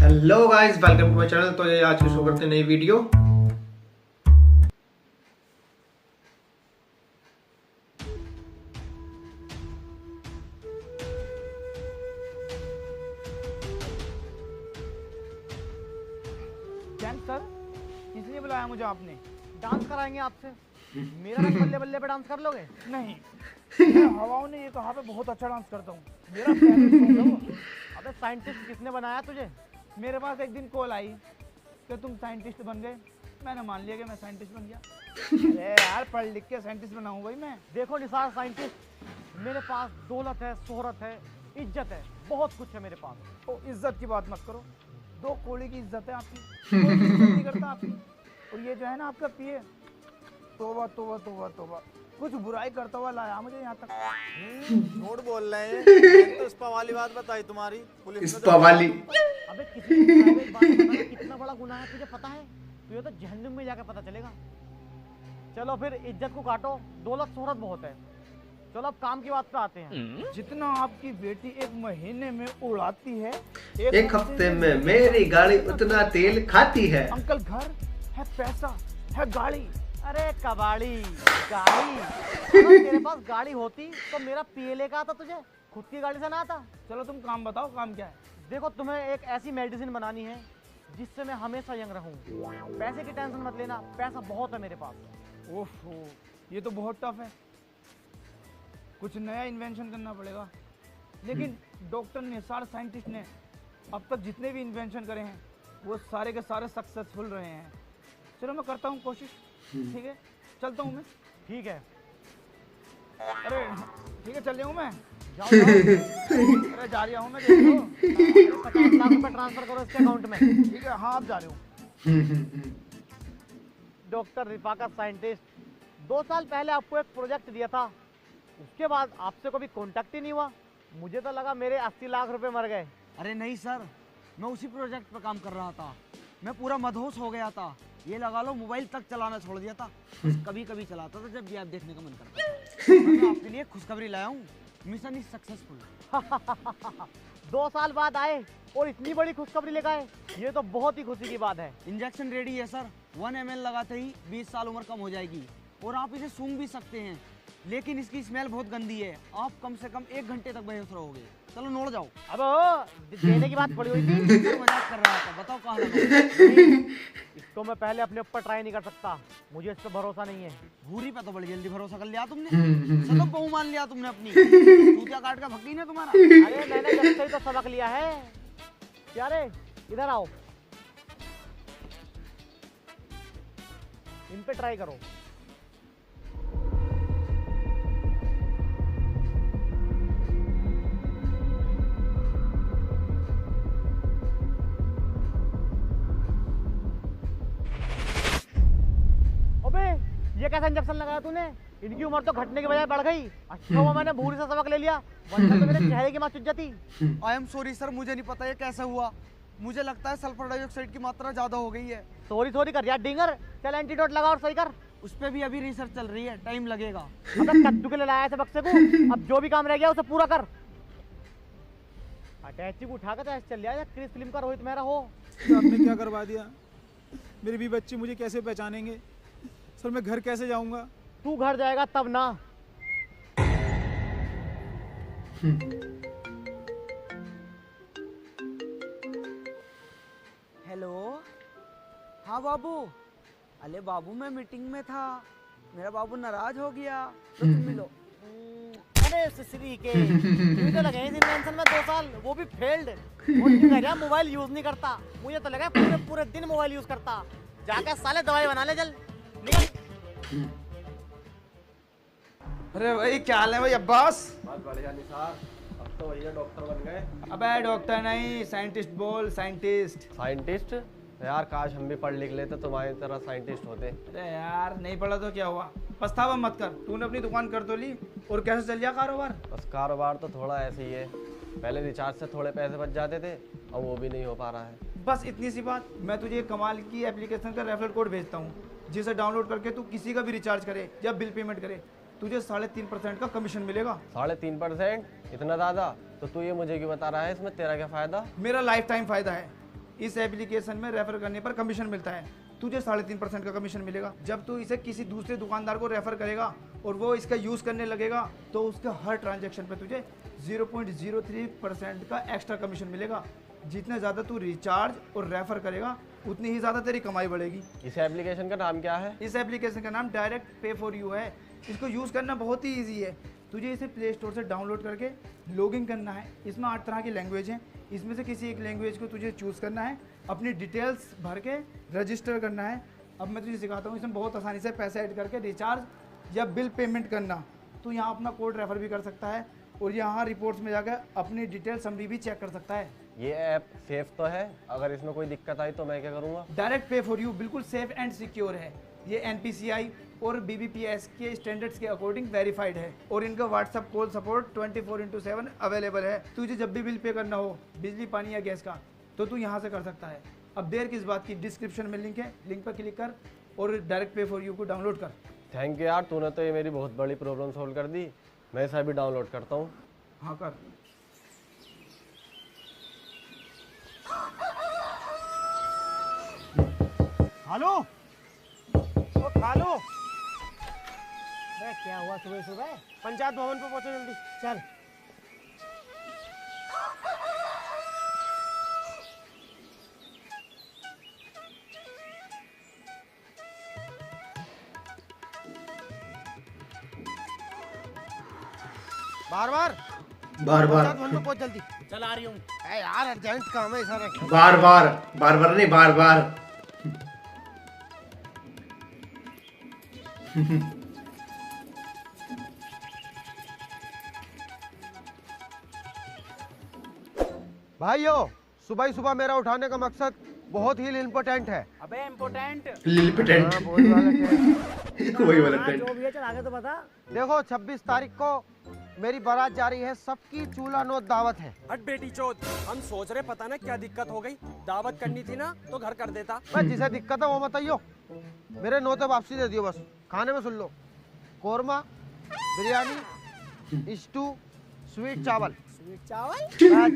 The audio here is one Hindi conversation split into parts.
Hello guys, welcome to my channel. तो ये आज की शुरू करते हैं नई वीडियो। जैन सर, इसलिए बुलाया मुझे आपने? डांस कराएंगे आपसे। मेरा भी बल्ले बल्ले पे डांस कर लोगे? नहीं, मैं हवाओं ने ये कहा पे बहुत अच्छा डांस करता हूँ। मेरा फेवरेट सॉन्ग है वो। अबे साइंटिस्ट किसने बनाया तुझे? मेरे पास एक दिन कॉल आई कि तुम साइंटिस्ट बन गए। मैंने मान लिया कि मैं साइंटिस्ट बन गया। अरे यार, पढ़ लिख के साइंटिस्ट बनाऊँ भाई मैं। देखो निसार साइंटिस्ट, मेरे पास दौलत है, शोहरत है, इज्जत है, बहुत कुछ है मेरे पास। तो इज्जत की बात मत करो। दो कोड़ी की इज्जत है आपकी, कोई इज्जत नहीं करता आपकी। और ये जो है ना आपका पिए, तोबा तोबा तोबा तोबा, कुछ बुराई करता हुआ लाया मुझे यहाँ तक। झूठ बोल रहे हैं। मैंने तो इस्पा वाली बात बताई तुम्हारी पुलिस में। इस्पा वाली। अबे किसी की प्राइवेट बात बताना कितना बड़ा गुनाह है तुझे पता है? तुझे तो जहन्नुम में जाकर पता चलेगा। चलो फिर इज्जत को काटो, दौलत शोहरत बहुत है। चलो अब काम की बात पे आते हैं। जितना आपकी बेटी एक महीने में उड़ाती है, एक हफ्ते में मेरी गाड़ी उतना तेल खाती है। अंकल घर है, पैसा है, गाड़ी। अरे कबाड़ी गाड़ी, अगर तेरे पास गाड़ी होती तो मेरा पिए लेकर आता तुझे, खुद की गाड़ी से ना आता। चलो तुम काम बताओ, काम क्या है? देखो, तुम्हें एक ऐसी मेडिसिन बनानी है जिससे मैं हमेशा यंग रहूं। पैसे की टेंशन मत लेना, पैसा बहुत है मेरे पास। ओफो, ये तो बहुत टफ है। कुछ नया इन्वेंशन करना पड़ेगा। लेकिन डॉक्टर ने, सारे साइंटिस्ट ने अब तक जितने भी इन्वेंशन करे हैं वो सारे के सारे सक्सेसफुल रहे हैं। चलो मैं करता हूँ कोशिश, ठीक है? चलता हूँ मैं। ठीक है। अरे ठीक है, चल रहा हूँ मैं। जाओ जाओ। अरे जा रहा हूँ मैं, देख लो। 50 लाख रुपए ट्रांसफर करो इसके अकाउंट में। ठीक है, हाँ अब जा रहा हूँ। डॉक्टर रिफाकत साइंटिस्ट, 2 साल पहले आपको एक प्रोजेक्ट दिया था, उसके बाद आपसे कभी कांटेक्ट ही नहीं हुआ। मुझे तो लगा मेरे 80 लाख रुपए मर गए। अरे नहीं सर, मैं उसी प्रोजेक्ट पर काम कर रहा था। मैं पूरा मदहोश हो गया था। ये लगा लो, मोबाइल तक चलाना छोड़ दिया था। कभी कभी चलाता था जब भी आप देखने का मन करता था। मैं आपके लिए खुशखबरी लाया हूँ, मिशन इज सक्सेसफुल। 2 साल बाद आए और इतनी बड़ी खुशखबरी लेकर आए, ये तो बहुत ही खुशी की बात है। इंजेक्शन रेडी है सर। 1 ml लगाते ही 20 साल उम्र कम हो जाएगी और आप इसे सूंघ भी सकते हैं। लेकिन इसकी स्मेल बहुत गंदी है, आप कम से कम 1 घंटे तक बेहोश रहोगे। चलो नोड़ जाओ। अब देने की बात पड़ी हुई थी। सर मजाक कर रहा था, बताओ कहाँ लगाऊं? इसको मैं पहले अपने ऊपर ट्राई नहीं कर सकता, मुझे इस पर भरोसा नहीं है। भूरी पे तो बड़ी जल्दी भरोसा कर लिया तुमने। चलो बहू मान लिया तुमने अपनी। चूतिया काट का भक्की ना तुम्हारा। अरे मैंने जब से ही तो सबक लिया है। क्या रे, इधर आओ, इन पे ट्राई करो। अबे ये कैसा इंजेक्शन लगाया तूने? इनकी उम्र तो घटने की बजाय बढ़ गई। अच्छा हुआ मैंने भूरी से सबक ले लिया, वरना तो मेरे चेहरे की मां चुज जाती। आई एम सॉरी सर, मुझे नहीं पता ये कैसे हुआ। मुझे लगता है सल्फर डाइऑक्साइड की मात्रा ज्यादा हो गई है। सॉरी सॉरी कर यार डिंगर, चल एंटीडोट लगा और सही कर। उस पे भी अभी रिसर्च चल रही है, टाइम लगेगा। अबे कद्दू के लिए लाया था बक्से को, अब जो भी काम रह गया उसे पूरा कर। अटैची को उठा कर चल जाए, क्रिस फिल्म का रोहित मेहरा हो। तो आपने क्या करवा दिया? मेरे भी बच्चे मुझे कैसे पहचानेंगे? सर मैं घर कैसे जाऊंगा? तू घर जाएगा तब ना। हेलो, हाँ बाबू। अरे बाबू मैं मीटिंग में था, मेरा बाबू नाराज हो गया, तो तुम मिलो। अरे सिसरी के, तू तो लगे इस इन्वेंशन में 2 साल, वो भी फेल्ड। और क्यों कह रहा मोबाइल यूज नहीं करता? मुझे तो लगा पूरे पूरे दिन मोबाइल यूज करता। जाकर साले दवाई बना ले, चल निकल। अरे भाई क्या हाल है भाई अब्बास? बहुत बढ़िया निसार, अब तो भैया डॉक्टर बन गए। अबे डॉक्टर नहीं, साइंटिस्ट बोल, साइंटिस्ट। साइंटिस्ट? यार काश हम भी पढ़ लिख लेते, तुम्हारी तरह साइंटिस्ट होते। अरे यार नहीं पढ़ा तो क्या हुआ, पछतावा मत कर। तूने अपनी दुकान कर तो ली, और कैसे चल गया कारोबार? बस कारोबार तो थोड़ा ऐसे ही है, पहले रिचार्ज से थोड़े पैसे बच जाते थे, अब वो भी नहीं हो पा रहा है। बस इतनी सी बात। मैं तुझे एक कमाल की एप्लीकेशन का रेफरल कोड भेजता हूँ, जिसे डाउनलोड करके तू किसी का भी रिचार्ज करे या बिल पेमेंट करे, तुझे 3.5% का कमीशन मिलेगा। 3.5%? इतना ज़्यादा? तो तू ये मुझे क्यों बता रहा है? इसमें तेरा क्या फ़ायदा? मेरा लाइफ टाइम फायदा है। इस एप्लीकेशन में रेफर करने पर कमीशन मिलता है, तुझे 3.5% का कमीशन मिलेगा। जब तू इसे किसी दूसरे दुकानदार को रेफर करेगा और वो इसका यूज़ करने लगेगा तो उसके हर ट्रांजैक्शन पे तुझे 0.03% का एक्स्ट्रा कमीशन मिलेगा। जितने ज़्यादा तू रिचार्ज और रेफर करेगा उतनी ही ज़्यादा तेरी कमाई बढ़ेगी। इस एप्लीकेशन का नाम क्या है? इस एप्लीकेशन का नाम डायरेक्ट पे फॉर यू है। इसको यूज़ करना बहुत ही ईजी है। तुझे इसे प्ले स्टोर से डाउनलोड करके लॉगिन करना है। इसमें 8 तरह की लैंग्वेज हैं, इसमें से किसी एक लैंग्वेज को तुझे चूज़ करना है, अपनी डिटेल्स भर के रजिस्टर करना है। अब मैं तुझे सिखाता हूँ, इसमें बहुत आसानी से पैसे ऐड करके रिचार्ज या बिल पेमेंट करना। तो यहाँ अपना कोड रेफर भी कर सकता है और यहाँ रिपोर्ट्स में जाकर अपनी डिटेल समरी भी चेक कर सकता है। ये ऐप सेफ तो है? अगर इसमें कोई दिक्कत आई तो मैं क्या करूँगा? डायरेक्ट पे फॉर यू बिल्कुल सेफ एंड सिक्योर है। ये NPCI और BBPS के स्टैंडर्ड्स के अकॉर्डिंग वेरीफाइड है और इनका व्हाट्सएप कॉल सपोर्ट 24/7 अवेलेबल है। तुझे जब भी बिल पे करना हो, बिजली, पानी या गैस का, तो तू यहाँ से कर सकता है। अब देर किस बात की, डिस्क्रिप्शन में लिंक है, लिंक पर क्लिक कर और डायरेक्ट पे फॉर यू को डाउनलोड कर। थैंक यू यार, तूने तो ये मेरी बहुत बड़ी प्रॉब्लम सोल्व कर दी। मैं इसे अभी डाउनलोड करता हूँ। हाँ कर। खालो, ओ खालो। बे क्या हुआ सुबह सुबह? पंचायत भवन पे पहुंचो जल्दी, चल। बार बार बार बार पंचायत भवन पे पहुंच जल्दी। चल आ रही हूँ। ए यार अर्जेंट काम है सर। बार बार बार बार नहीं, बार बार। भाइयों, सुबह ही सुबह मेरा उठाने का मकसद बहुत ही इम्पोर्टेंट है। अबे इम्पोर्टेंट। लिलिपेटेंट। वही वाला टेंट। वही वाला हाँ, टेंट। जो भी है, चल आगे तो बता। देखो 26 तारीख को मेरी बारात जा रही है, सबकी चूल्हा नोत दावत है। हट बेटी चोद, हम सोच रहे पता ना क्या दिक्कत हो गई। दावत करनी थी ना तो घर कर देता। मैं जिसे दिक्कत है वो बताइयो, मेरे नोते वापसी दे दियो बस। खाने में सुन लो, कोरमा, बिरयानी, स्टू, स्वीट चावल, चावल,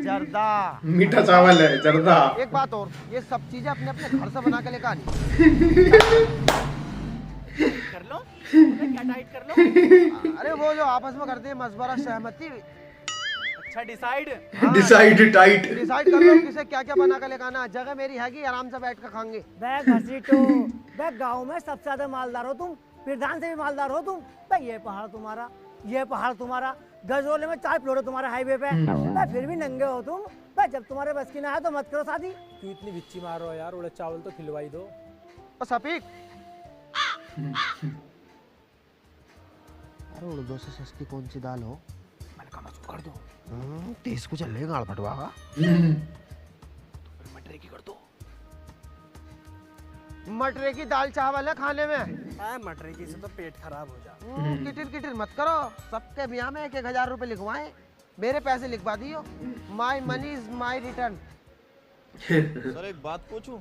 जर्दा। मीठा चावल है, जर्दा। एक बात और, ये सब चीजें अपने अपने घर से बना के लेकर आनी। कर लो, क्या टाइट कर लो। अरे वो जो आपस में करते हैं मशवरा, सहमति। अच्छा डिसाइड। Decide tight. डिसाइड कर लो किसे क्या क्या बना के लेकर आना। जगह मेरी है कि आराम से बैठ कर खाएंगे। बे घसीटो, बे गांव में सबसे ज्यादा मालदार हो तुम, प्रधान से भी मालदार हो तुम। बे ये पहाड़ तुम्हारा, ये पहाड़ तुम्हारा, गजरोले में 4 फ्लोर है तुम्हारे हाईवे पे। बे फिर भी नंगे हो तुम। बे जब तुम्हारे बस की ना है तो मत करो शादी। क्यों इतनी बिच्ची मार रहे हो यार? उड़द चावल तो खिलवाई दो। और सफीक, अरे उड़दों से सस्ती कौन सी दाल हो? मैंने कहा मत कर दो। तेज को चल गाड़ फटवागा। मटरे की कर दो। मटरे की दाल चावल है खाने में। मटरे की से तो पेट खराब हो जा। किटिर किटिर मत करो। सबके ब्याह में 1,000 रुपए लिखवाएं, मेरे पैसे लिखवा दियो। My money is my return. Sir एक बात पूछूं,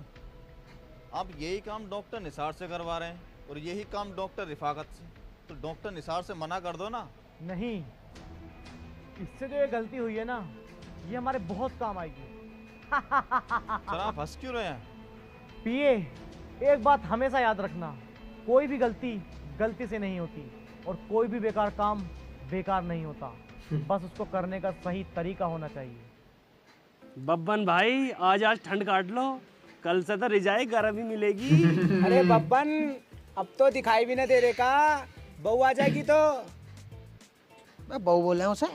आप यही काम डॉक्टर निसार से करवा रहे हैं और यही काम डॉक्टर रिफाकत से, तो डॉक्टर निसार से मना कर दो ना। नहीं, इससे जो ये गलती हुई है ना, ये हमारे बहुत काम आएगी। सर आप हंस क्यों रहे हैं? पिए, एक बात हमेशा याद रखना, कोई भी गलती गलती से नहीं होती और कोई भी बेकार काम बेकार नहीं होता। बस उसको करने का सही तरीका होना चाहिए। बब्बन भाई आज ठंड काट लो, कल से तो रिजाई गर्म ही मिलेगी। अरे बब्बन, अब तो दिखाई भी ना दे रहे का, बहू आ जाएगी तो। मैं बहू बोल रहे हैं उसे।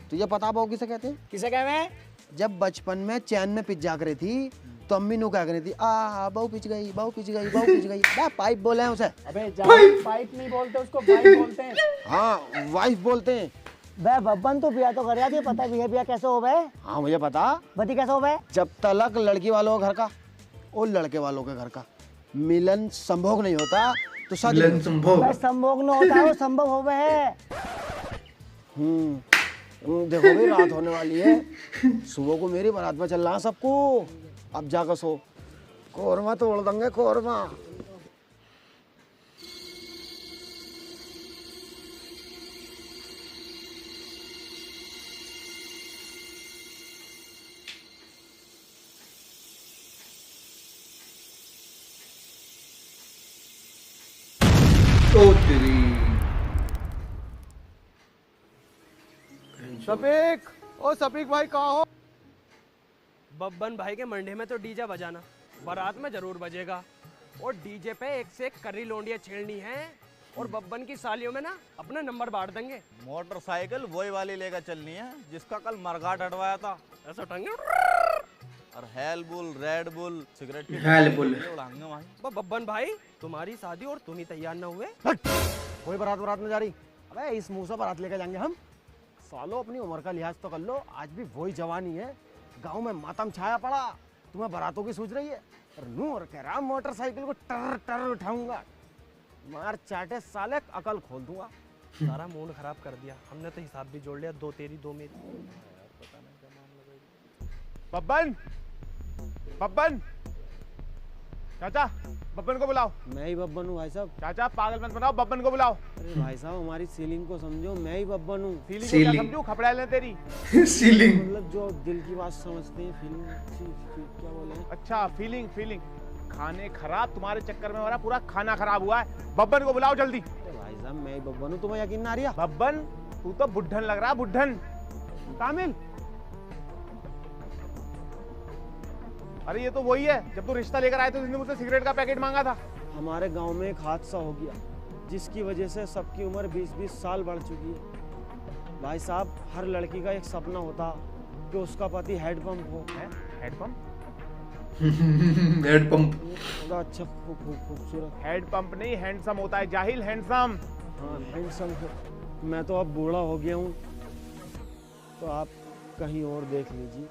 तुझे पता बहू किसे कहते हैं? किसे कह मैं? जब बचपन में चैन में पिच जाग रही थी तो अम्मी नु क्या करी थी, आ बहू पिच गई, बहू पिच गई, बहू पिच गई। पाइप बोले हैं उसे। अबे पाइप नहीं बोलते उसको, वाइफ बोलते हैं। हाँ वाइफ बोलते हैं। बे बब्बन तो बिया तो कर रहा थी, पता है बिया कैसे हो बे? हाँ मुझे पता। बती कैसे हो बे? जब तलक लड़की वालों के घर का और लड़के वालों के घर का मिलन संभोग नहीं होता तो शादी मिलन संभोग। बे संभोग न होता है, वो संभव हो बे। देखो भाई रात होने वाली है, सुबह को मेरी बारात में चल रहा है सबको। अब जाकर सो, कोरमा तोड़ देंगे कोरमा। ओ तेरी सफीक, ओ सफीक भाई कहाँ हो? बब्बन भाई के मंडे में तो डीजे बजाना, बारात में जरूर बजेगा। और डीजे पे एक से एक कर्री लोंडियां छेड़नी है, और बब्बन की सालियों में ना अपना नंबर बांट देंगे। मोटरसाइकिल वही वाली लेकर चलनी है जिसका कल मरघाट हटवाया था। ऐसा टंगे और hello bull, red bull, cigarette की हेल बुल। उड़ाएंगे भाई। बब्बन भाई, तुम्हारी शादी और तुम ही तैयार न हुए। कोई बारात में जा रही? अबे इस मुंह से बारात लेकर जाएंगे हम? सालो अपनी उम्र का लिहाज तो कर लो, आज भी वही जवानी है। गांव में मातम छाया पड़ा, तुम्हें बारातों की सूझ रही है? और नूर कह रहा मोटरसाइकिल को टर टर उठाऊंगा, मार चाटे साले अकल खोल दूंगा। सारा मूड खराब कर दिया हमने, तो हिसाब भी जोड़ लिया, 2 तेरी 2 मेरी। बब्बन, बब्बन, चाचा बब्बन को बुलाओ। मैं ही बब्बन हूँ भाई साहब। चाचा पागल मत बनाओ, बब्बन को बुलाओ। अरे भाई साहब हमारी सीलिंग को समझो, मैं ही बब्बन हूँ। फीलिंग को क्या समझू, खपड़ा ले तेरी। सीलिंग मतलब जो दिल की बात समझते हैं, फीलिंग क्या बोले? अच्छा फीलिंग, फीलिंग। खाने खराब, तुम्हारे चक्कर में हमारा पूरा खाना खराब हुआ है। बब्बन को बुलाओ जल्दी। अरे भाई साहब मैं ही बब्बन हूँ, तुम्हें यकीन ना आ रहा? बब्बन, तू तो बुढ़न लग रहा है, बुढ़न। कामिल, अरे ये तो वही है, जब तू रिश्ता लेकर आए थे उसने मुझसे सिगरेट का पैकेट मांगा था। हमारे गांव में एक हादसा हो गया, जिसकी वजह से सबकी उम्र 20-20 साल बढ़ चुकी है। भाई साहब हर लड़की का एक सपना होता कि उसका पति हेड पंप हो। Head pump? Head pump. बड़ा अच्छा खूबसूरत। हेड पंप नहीं, हैंडसम होता है जाहिल, हैंडसम। हाँ हैंडसम हो। मैं तो अब बूढ़ा हो गया हूँ, तो आप कहीं और देख लीजिए।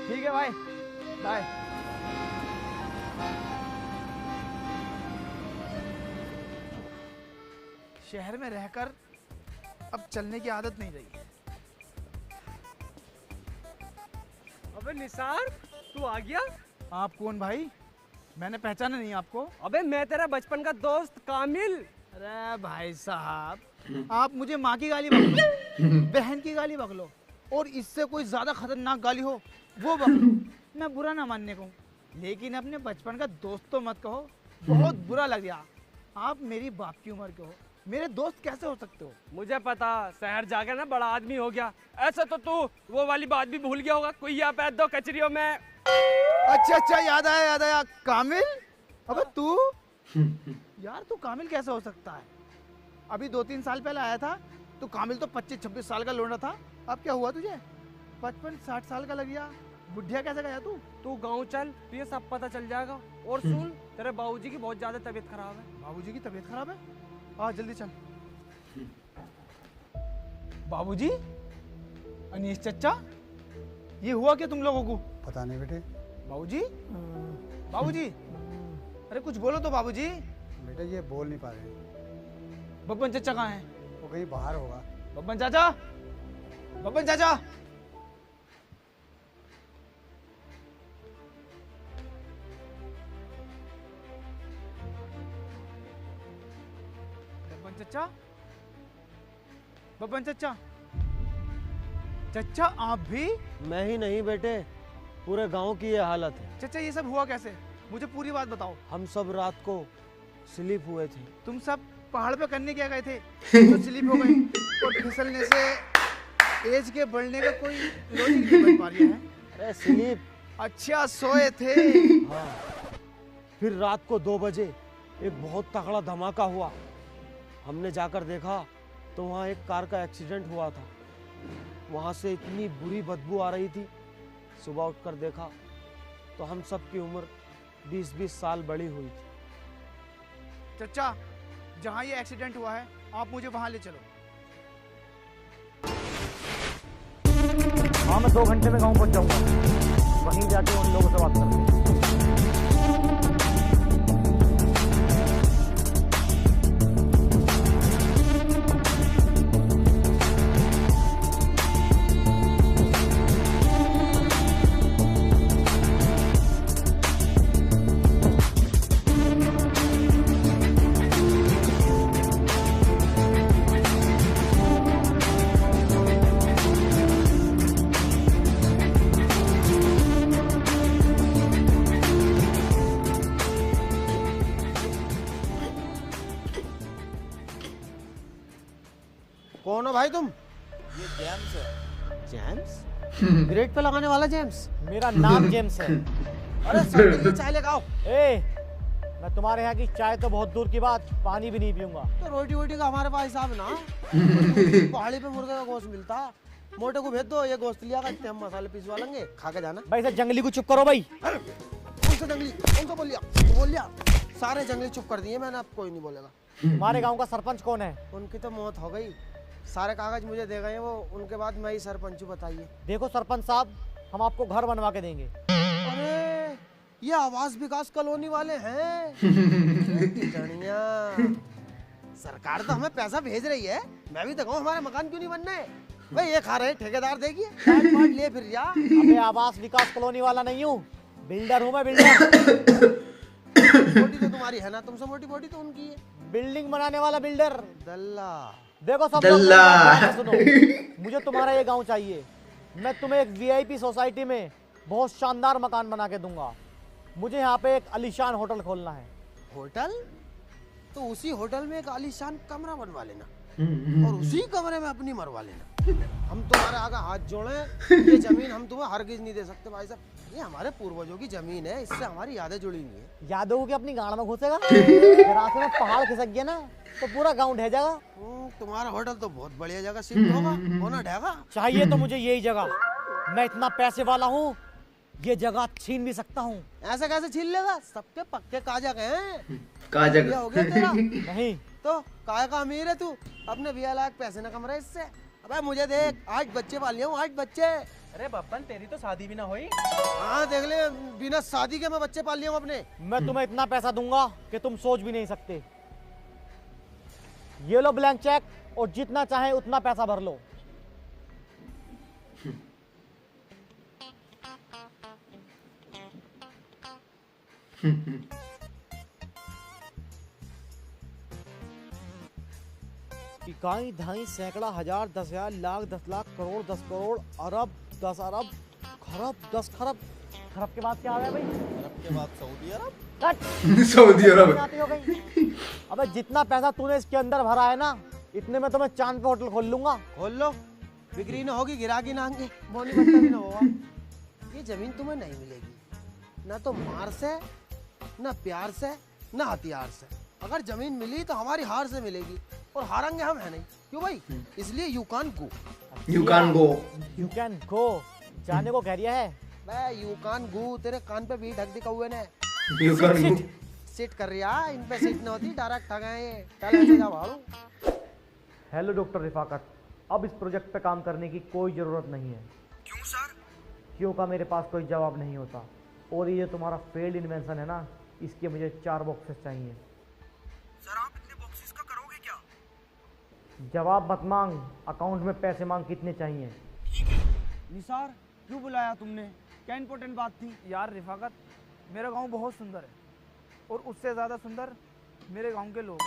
ठीक है भाई, बाय। शहर में रहकर अब चलने की आदत नहीं रही। अबे निसार, तू आ गया? आप कौन भाई? मैंने पहचाना नहीं आपको। अबे मैं तेरा बचपन का दोस्त कामिल। अरे भाई साहब, आप मुझे माँ की गाली बक लो, बहन की गाली बक लो, और इससे कोई ज्यादा खतरनाक गाली हो वो बक लो। मैं बुरा ना मानने को, लेकिन अपने बचपन का दोस्त तो मत कहो, बहुत बुरा लग गया। आप मेरी बाप की उम्र के हो, मेरे दोस्त कैसे हो सकते हो? मुझे पता, शहर जाकर ना बड़ा आदमी हो गया। ऐसा तो तू वो वाली बात भी भूल गया होगा, कुइया पैद दो कचरियों में। अच्छा, याद आया। कामिल, अबे तू यार, तू कामिल कैसे हो सकता है? अभी 2-3 साल पहले आया था, तो कामिल तो 25-26 साल का लौंडा था। अब क्या हुआ तुझे? 55-60 साल का लग गया। बुढ़िया कैसे गया तू? तू गांव चल, तुझे सब पता चल जाएगा। और सुन, तेरे बाबूजी की बहुत ज्यादा तबीयत खराब है। बाबूजी की तबीयत खराब है? आ जल्दी चल। बाबूजी, अनीश चचा, ये हुआ क्या तुम लोगों को? पता नहीं बेटे। बाबूजी, बाबूजी, अरे कुछ बोलो तो बाबूजी। बेटा ये बोल नहीं पा रहे। बब्बन चचा कहाँ हैं? वो कहीं बाहर होगा। बब्बन चाचा, बब्बन चाचा। बब्बन चचा, बब्बन चचा, चचा आप भी? मैं ही नहीं बेटे, पूरे गांव की ये हालत है। चचा ये सब हुआ कैसे? मुझे पूरी बात बताओ। हम सब रात को स्लिप हुए थे। तुम सब पहाड़ पे करने क्या गए थे तो स्लिप हो गए, और फिसलने से एज के बढ़ने का कोई लॉजिक नहीं बन पा रहा है। अरे स्लिप। अच्छा सोए थे। हाँ। फिर रात को 2 बजे एक बहुत तगड़ा धमाका हुआ। हमने जाकर देखा तो वहाँ एक कार का एक्सीडेंट हुआ था। वहाँ से इतनी बुरी बदबू आ रही थी। सुबह उठकर देखा तो हम सब की उम्र 20-20 साल बड़ी हुई थी। चचा, जहाँ ये एक्सीडेंट हुआ है आप मुझे वहाँ ले चलो। हाँ मैं 2 घंटे में गाँव पहुँच जाऊँगा, वहीं जाके उन लोगों से बात करूँगा। कौन हो भाई तुम? ये जेम्स है। जेम्स? ग्रेट पे लगाने वाला जेम्स? मेरा नाम जेम्स है। अरे सर के लिए चाय लेके आओ। मैं तुम्हारे यहाँ की चाय तो बहुत दूर की बात, पानी भी नहीं पीऊंगा। तो रोटी वोटी का हमारे पास हिसाब ना। पहाड़ी पे मुर्गे का गोश्त मिलता, मोटे को भेज दो, ये गोश्त लिया कर, हम मसाले पिसवा लेंगे, खा के जाना। भाई सर जंगली को चुप करो भाई। कौन सा जंगली? कौन सा बोल लिया? सारे जंगली चुप कर दिए मैंने, अब कोई नहीं बोलेगा। हमारे गांव का सरपंच कौन है? उनकी तो मौत हो गई, सारे कागज मुझे दे गए वो, उनके बाद मैं ही सरपंच हूँ। बताइए। देखो सरपंच साहब, हम आपको घर बनवा के देंगे। अरे ये आवास विकास कॉलोनी वाले हैं। सरकार तो हमें पैसा भेज रही है, मैं भी तो कहूँ हमारे मकान क्यों नहीं बनने? भाई ये खा रहे ठेकेदार, देखिए ले फिर जा। अबे आवास विकास कॉलोनी वाला नहीं हूँ, बिल्डर हूँ मैं, बिल्डर। मोटी तो तुम्हारी है ना, तुमसे मोटी बॉडी तो उनकी है। बिल्डिंग बनाने वाला बिल्डर। दल्ला। देखो सब लोग मेरी बात सुनो, मुझे तुम्हारा ये गांव चाहिए। मैं तुम्हें एक वीआईपी सोसाइटी में बहुत शानदार मकान बना के दूंगा। मुझे यहाँ पे एक आलीशान होटल खोलना है। होटल? तो उसी होटल में एक आलीशान कमरा बनवा लेना और उसी कमरे में अपनी मरवा लेना। हम तुम्हारे आगे हाथ जोड़े, ये जमीन हम तुम्हें हरगिज नहीं दे सकते भाई साहब, ये हमारे पूर्वजों की जमीन है, इससे हमारी यादें जुड़ी नहीं है। यादव के अपनी गाड़ में घुसेगा, रास्ते में पहाड़ खिसक गया ना तो पूरा गांव ढह जाएगा। तुम्हारा होटल तो बहुत बढ़िया जगह शिफ्ट होगा, होना ढहेगा। चाहिए तो मुझे यही जगह, मैं इतना पैसे वाला हूँ, ये जगह छीन भी सकता हूँ। ऐसे कैसे छीन लेगा? सबके पक्के काजक हैं। काजक हो गया तेरा? नहीं तो काय का अमीर है तू, अपने 20 लाख पैसे न कम रहे इससे। अबे मुझे देख, 8 बच्चे पाल लिया हूँ, 8 बच्चे। अरे बब्बन तेरी तो शादी भी ना हुई। हाँ देख ले, बिना शादी के मैं बच्चे पाल लिया हूँ अपने। मैं तुम्हें इतना पैसा दूंगा कि तुम सोच भी नहीं सकते। ये लो ब्लैंक चेक और जितना चाहे उतना पैसा भर लो। इकाई ढाई सैकड़ा हजार 10,000 लाख 10 लाख करोड़ 10 करोड़ अरब 10 अरब खरब 10 खरब। खरब के बाद क्या आ गया भाई? खरब के बाद सऊदी अरब। कट। सऊदी अरब हो गई। अबे जितना पैसा तूने इसके अंदर भरा है ना, इतने में तो मैं चांद पे होटल खोल लूंगा। खोल लो, बिक्री ना होगी, गिराकी ना आएंगे, बोनी बट्टा भी ना होगा। ये जमीन तुम्हें नहीं मिलेगी, ना तो मार से, ना प्यार से, ना हथियार से। अगर जमीन मिली तो हमारी हार से मिलेगी, और हारेंगे हम है नहीं। क्यों भाई? इसलिए you can go. You can go. You can go जाने को कह रिया है। मैं यू कैन गो, तेरे कान पे भी ढक दी कौए ने। You can go. सिट कर रहा, इन पे सिट न होती, डायरेक्ट ठगा ये। चल ऐसे जा भाड़ू। हेलो डॉक्टर रिफाकत, अब इस प्रोजेक्ट पे काम करने की कोई ज़रूरत नहीं है। क्यों सर? क्यों का मेरे पास कोई जवाब नहीं होता। और ये जो तुम्हारा फेल्ड इन्वेंशन है ना, इसके मुझे 4 बॉक्सेस चाहिए। सर आप इतने बॉक्सेस का करोगे क्या? जवाब मत मांग, अकाउंट में पैसे मांग, कितने चाहिए। निसार क्यों बुलाया तुमने? क्या इंपॉर्टेंट बात थी? यार रिफाकत, मेरा गांव बहुत सुंदर है और उससे ज़्यादा सुंदर मेरे गांव के लोग।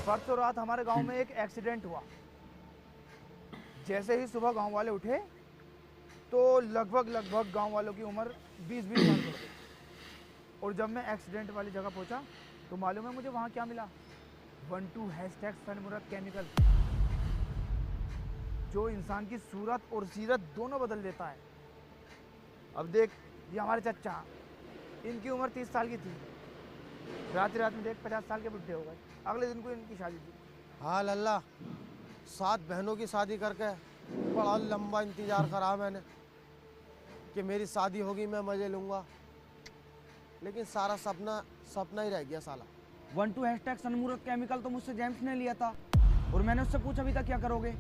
परसों रात हमारे गांव में एक एक्सीडेंट हुआ। जैसे ही सुबह गांव वाले उठे तो लगभग गांव वालों की उम्र 20-20 साल की थी। और जब मैं एक्सीडेंट वाली जगह पहुंचा तो मालूम है मुझे वहाँ क्या मिला? 12 हैशटैग सनमुराद केमिकल, जो इंसान की सूरत और सीरत दोनों बदल देता है। अब देख, ये हमारे चचा, इनकी उम्र 30 साल की थी, रात में देख 50 साल के बुढ़े हो गए। अगले दिन को इनकी शादी थी। हाँ लल्ला, 7 बहनों की शादी करके बड़ा लंबा इंतजार करा मैंने कि मेरी शादी होगी, मैं मजे लूँगा, लेकिन सारा सपना ही रह गया साला। 12 हैशटैग सनमुराद केमिकल तो मुझसे जेम्स ने लिया था, और मैंने उससे पूछा भी था क्या करोगे,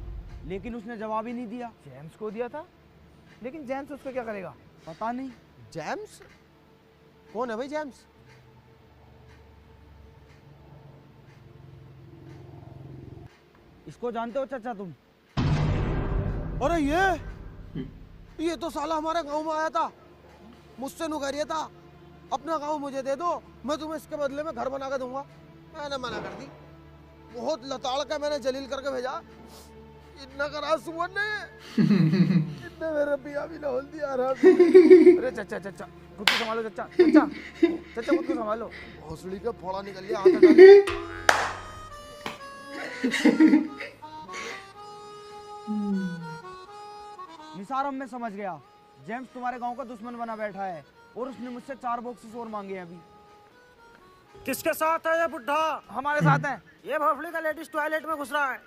लेकिन उसने जवाब ही नहीं दिया। जेम्स को दिया था, लेकिन जेम्स उसको क्या करेगा? पता नहीं। जेम्स? कौन है भाई जेम्स? इसको जानते हो चाचा तुम? अरे ये तो साला हमारे गांव में आया था, मुझसे नु कह रहा था अपना गांव मुझे दे दो, मैं तुम्हें इसके बदले में घर बना के दूंगा। मैंने मना कर दी, बहुत लताड़ के मैंने जलील करके भेजा। इतना करा सुमन ने, इतने मेरे पिया भी ना होल दिया। अरे चचा खुद को संभालो, चचा खुद को संभालो। भोसड़ी के फोड़ा निकल लिया, हाथ हटा। निसार, अब मैं समझ गया। जेम्स तुम्हारे गांव का दुश्मन बना बैठा है और उसने मुझसे 4 बॉक्सेस और मांगे हैं अभी। किसके साथ है ये बुढ़ा? हमारे साथ है। ये भोसड़ी का लेडीज टॉयलेट में घुस रहा है।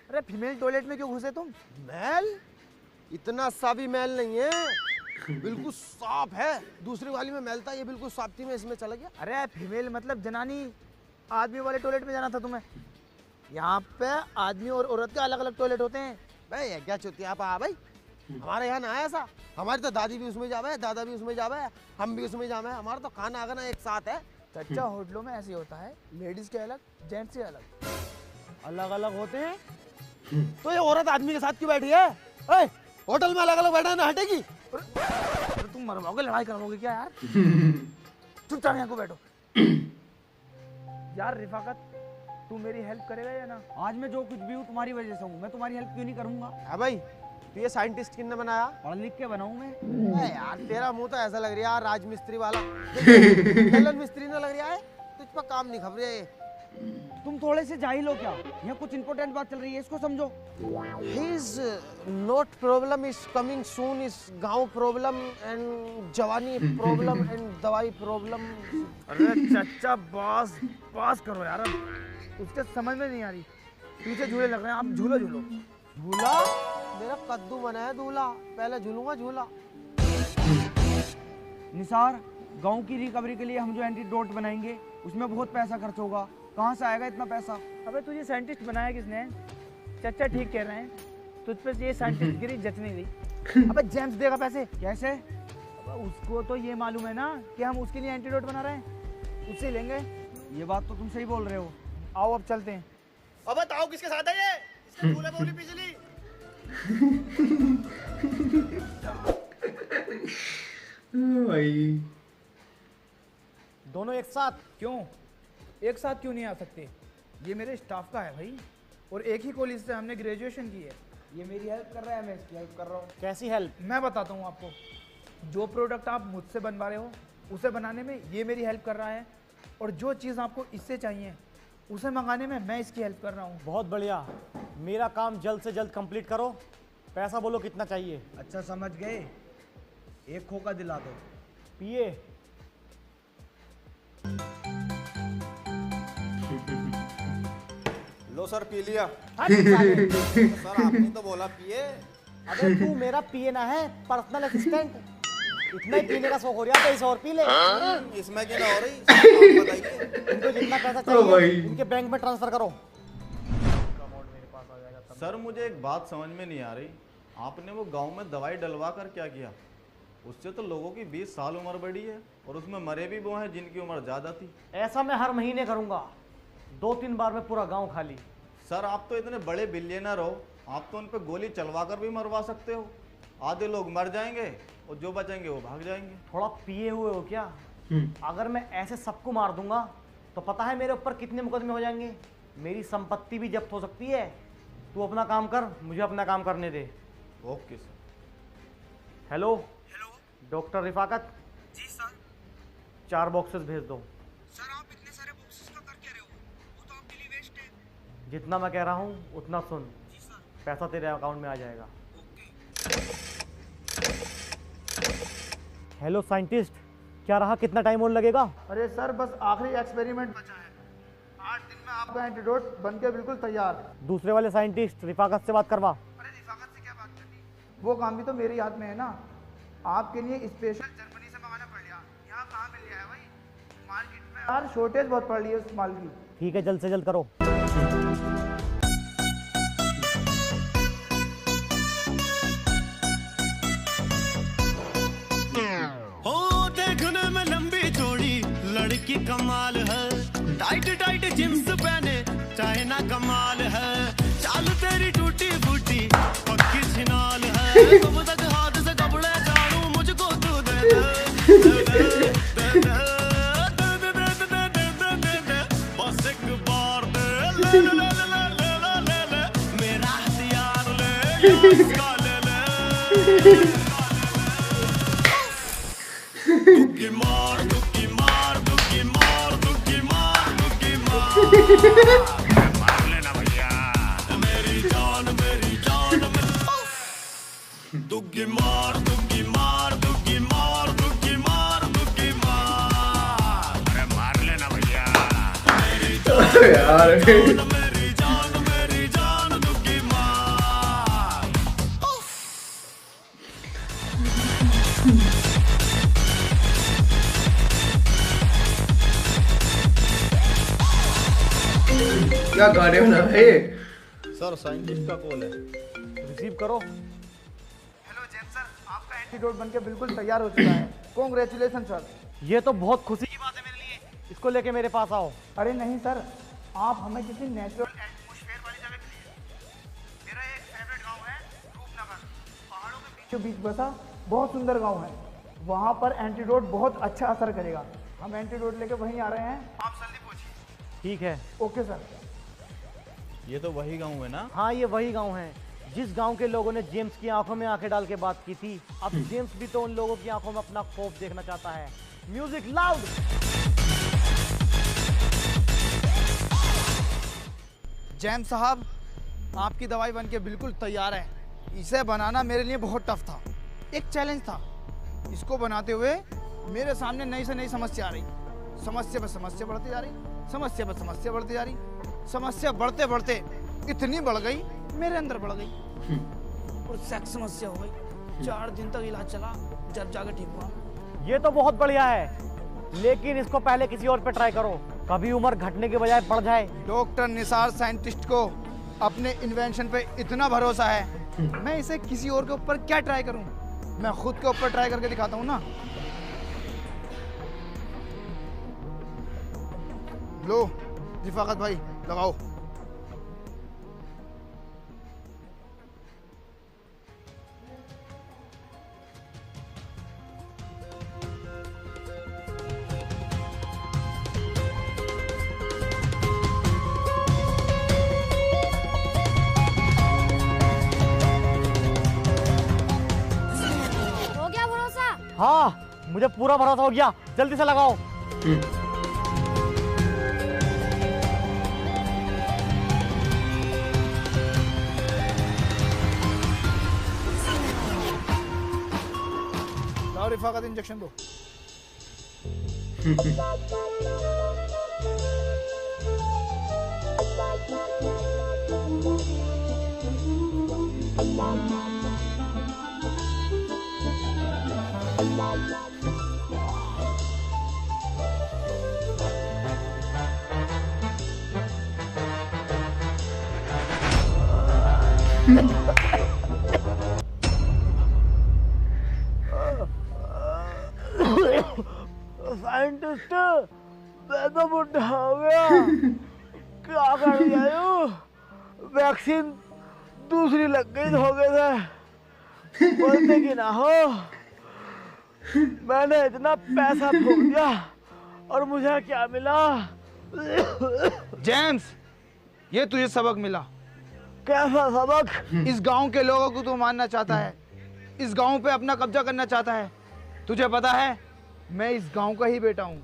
अरे फीमेल टॉयलेट में क्यों घुसे तुम? मैल? इतना सा भी मैल नहीं है, बिल्कुल साफ है। दूसरी वाली में मैल था, ये बिल्कुल साफ थी, मैं इसमें चला गया। अरे फीमेल मतलब जनानी, आदमी वाले टॉयलेट में जाना था तुम्हें। यहाँ पे आदमी और औरत के अलग अलग टॉयलेट होते हैं। भाई ये क्या चुतिया पा भाई, हमारे यहाँ ना है ऐसा। हमारी तो दादी भी उसमें जावे, दादा भी उसमें जावे, हम भी उसमें जावे। हमारा तो खाना आगना एक साथ है। चच्चा होटलों में ऐसे होता है, लेडीज के अलग, जेंट्स के अलग। अलग अलग होते हैं? तो ये औरत आदमी के साथ क्यों बैठी है? ए, होटल में अलग अलग बैठा है ना, हटेगी? अरे तुम मरवाओगे, लड़ाई करवाओगे क्या यार? चुपचाप यहाँ को बैठो। यार रिफाकत, तू मेरी हेल्प करेगा या ना? आज मैं जो कुछ भी हूँ तुम्हारी वजह से हूँ, मैं तुम्हारी हेल्प क्यों नहीं करूंगा? हाँ भाई, तो ये साइंटिस्ट किसने बनाया? पढ़ लिख के बनाऊं मैं। यार तेरा मुंह तो ऐसा लग रहा है राजमिस्त्री वाला। कलन मिस्त्री ना लग रहा है, तुझ पर काम नहीं खबर है। तुम थोड़े से जाहिल हो क्या? यहाँ कुछ इंपॉर्टेंट बात चल रही है, इसको समझो। His not problem is coming soon is गांव प्रॉब्लम एंड जवानी प्रॉब्लम एंड दवाई प्रॉब्लम। अरे चच्चा बस बस करो यार, अब उसके समझ में नहीं आ रही। पीछे झूले लग रहे हैं, आप झूलो झूलो। झूला? मेरा कद्दू बना है दूल्हा, पहले झूलूंगा झूला। निसार, गांव की रिकवरी के लिए हम जो एंटीडोट बनाएंगे उसमें बहुत पैसा खर्च होगा। कहाँ से आएगा इतना पैसा? अबे तुझे साइंटिस्ट बनाया किसने? चच्चा ठीक कह रहे हैं, तुझ पे ये साइंटिस्ट गिरी जच नहीं रही। अबे जेम्स देगा पैसे कैसे? अबे उसको तो ये मालूम है ना कि हम उसके लिए एंटीडोट बना रहे हैं, उससे लेंगे। ये बात तो तुम सही बोल रहे हो। आओ अब चलते हैं। अब बताओ किसके साथ है ये? इसके झूले बोली पिछली। भाई दोनों एक साथ क्यों? एक साथ क्यों नहीं आ सकते? ये मेरे स्टाफ का है भाई, और एक ही कॉलेज से हमने ग्रेजुएशन की है। ये मेरी हेल्प कर रहा है, मैं इसकी हेल्प कर रहा हूँ। कैसी हेल्प? मैं बताता हूँ आपको। जो प्रोडक्ट आप मुझसे बनवा रहे हो उसे बनाने में ये मेरी हेल्प कर रहा है, और जो चीज़ आपको इससे चाहिए उसे मंगाने में मैं इसकी हेल्प कर रहा हूँ। बहुत बढ़िया, मेरा काम जल्द से जल्द कंप्लीट करो। पैसा बोलो कितना चाहिए? अच्छा समझ गए, एक खोखा दिला दो। पिए। लो सर पी लिया। सर आपने तो बोला पिए। अबे तू मेरा पिए ना है, पर्सनल असिस्टेंट। इतना ही पीने का शौक हो रहा है, 23 और पी ले। इसमें क्या हो रही? आप बताइए। इनको जितना पैसा ओ भाई। चाहिए इनके बैंक में ट्रांसफर करो। सर मुझे एक बात समझ में नहीं आ रही, आपने वो गांव में दवाई डलवा कर क्या किया? उससे तो लोगों की 20 साल उम्र बढ़ी है, और उसमें मरे भी वो हैं जिनकी उम्र ज़्यादा थी। ऐसा मैं हर महीने करूंगा, 2-3 बार में पूरा गांव खाली। सर आप तो इतने बड़े बिलियनर हो, आप तो उन पर गोली चलवा कर भी मरवा सकते हो। आधे लोग मर जाएंगे और जो बचेंगे वो भाग जाएंगे। थोड़ा पिए हुए हो क्या? अगर मैं ऐसे सबको मार दूंगा तो पता है मेरे ऊपर कितने मुकदमे हो जाएंगे, मेरी संपत्ति भी जब्त हो सकती है। तू अपना काम कर, मुझे अपना काम करने दे। Okay sir. Hello doctor Rifaqat. Ji sir. 4 boxes भेज दो। सर आप इतने सारे बॉक्सेस का कर क्या रहे हो? वो तो आपके लिए वेस्ट है। जितना मैं कह रहा हूँ उतना सुन। जी सर। पैसा तेरे अकाउंट में आ जाएगा। हेलो साइंटिस्ट, क्या रहा, कितना टाइम और लगेगा? अरे सर बस आखिरी एक्सपेरिमेंट बचा है, 8 दिन में आपका एंटीडोट बनके बिल्कुल तैयार। दूसरे वाले साइंटिस्ट रिफाकत से बात करवा। अरे रिफाकत से क्या बात करनी? वो काम भी तो मेरे हाथ में है ना। आपके लिए स्पेशल जर्मनी से मंगाना पड़ गया, यहाँ कहाँ मिल गया है भाई? मार्केट में यार शॉर्टेज बहुत पड़ रही है उस माल की। ठीक है, जल्द से जल्द करो। हो देखने में लंबी चौड़ी लड़की कमाल है, टाइट टाइट जींस पहने चाइना कमाल है, चाल तेरी टूटी फूटी पक्की छिनाल है, कब तक हाथ से कपड़े झाड़ू मुझको तू दे दे, बस एक बार दे, ले मेरा हथियार ले, इसका ले दुक्की मार दुक्की मार दुक्की मार दुक्की मार दुक्की मार मार लेना भैया। दुग्गी मार दुग्गी मार दुग्गी मार दुग्गी मार दुग्गी मार। अरे मार लेना भैया मेरी यार मेरी जान दुग्गी मार। क्या गाने बना है ये? सर साइंटिस्ट का कॉल है। रिसीव करो। हेलो जेम्स सर, आपका एंटीडोट बनके बिल्कुल तैयार हो चुका है। Congratulation sir. ये तो बहुत खुशी की बात है मेरे लिए। इसको लेके मेरे पास आओ। अरे नहीं सर, आप हमें किसी नेचुरल एटमॉस्फेयर वाली जगह के लिए। मेरा एक फेवरेट गांव है रूपनगर, पहाड़ों के बीचों बीच बसा बहुत सुंदर गांव है। वहां पर एंटीडोट बहुत अच्छा असर करेगा। हम एंटीडोट लेके वहीं आ रहे हैं, आप जल्दी पहुंचिए। ठीक है। Okay sir. ये तो वही गाँव है ना? हाँ, ये वही गांव है जिस गांव के लोगों ने जेम्स की आंखों में आंखें डाल के बात की थी। अब जेम्स भी तो उन लोगों की आंखों में अपना खौफ देखना चाहता है। Music loud. जेम्स साहब, आपकी दवाई बनके बिल्कुल तैयार है। इसे बनाना मेरे लिए बहुत टफ था, एक चैलेंज था। इसको बनाते हुए मेरे सामने नई से नई समस्या आ रही, समस्या पर समस्या बढ़ती जा रही, समस्या पर समस्या बढ़ती जा रही, समस्या बढ़ते बढ़ते इतनी बढ़ गई मेरे अंदर बढ़ गई और सेक्स समस्या हो गई। 4 दिन तक इलाज चला, जब जाकर ठीक हुआ। ये तो बहुत बढ़िया है, लेकिन इसको पहले किसी और पे ट्राई करो, कभी उम्र घटने के बजाय बढ़ जाए। डॉक्टर निसार साइंटिस्ट को अपने इन्वेंशन पे इतना भरोसा है, मैं इसे किसी और के ऊपर क्या ट्राई करूं? मैं खुद के ऊपर ट्राई करके दिखाता हूं ना। लो रिफाकत भाई, लगाओ। हो गया भरोसा? हाँ, मुझे पूरा भरोसा हो गया, जल्दी से लगाओ। लाओ रिफाकत, इंजेक्शन दो। साइंटिस्ट, मैं तो बुढ़ा हो गया, क्या कर दिया यूं? वैक्सीन दूसरी लग गई हो गए थे, बोलते कि ना हो। मैंने इतना पैसा फूक दिया और मुझे क्या मिला? जेम्स, ये तुझे सबक मिला। कैसा सबक? इस गांव के लोगों को तू मानना चाहता है, इस गांव पे अपना कब्जा करना चाहता है। तुझे पता है मैं इस गांव का ही बेटा हूँ।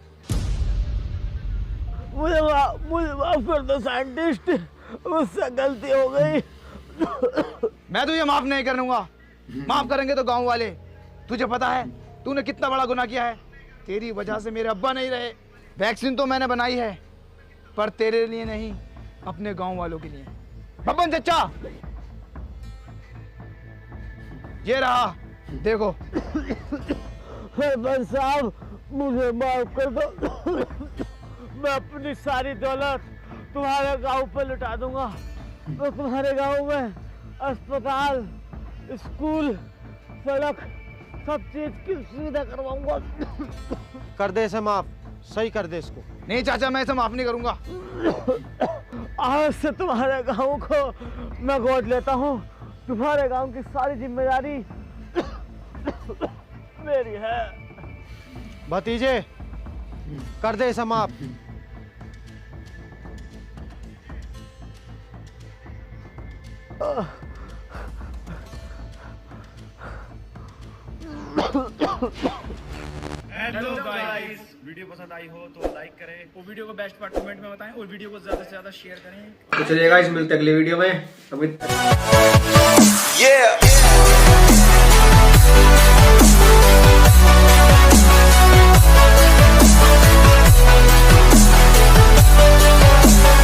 मुझे माफ कर दो साइंटिस्ट, मुझसे गलती हो गई। मैं तुझे माफ नहीं करूंगा, माफ करेंगे तो गांव वाले। तुझे पता है तूने कितना बड़ा गुनाह किया है? तेरी वजह से मेरे अब्बा नहीं रहे। वैक्सीन तो मैंने बनाई है, पर तेरे लिए नहीं, अपने गांव वालों के लिए। बब्बन चचा, ये रहा, देखो। सरपंच साहब, मुझे माफ कर दो, मैं अपनी सारी दौलत तुम्हारे गांव पे लुटा दूंगा। मैं तुम्हारे गांव में अस्पताल, स्कूल, सड़क, सब चीज की सुविधा करवाऊंगा। कर दे इसे माफ, सही कर दे इसको। नहीं चाचा, मैं इसे माफ नहीं करूंगा। आज से तुम्हारे गांव को मैं गोद लेता हूँ। तुम्हारे गांव की सारी जिम्मेदारी मेरी है। भतीजे, कर दे इसे माफ। हेलो गाइस, वीडियो पसंद आई हो तो लाइक करें और वीडियो को बेस्ट पार्ट कमेंट में बताएं और वीडियो को ज्यादा से ज्यादा शेयर करें। तो चलिए गाइस, मिलते हैं अगले वीडियो में। अभी Yeah.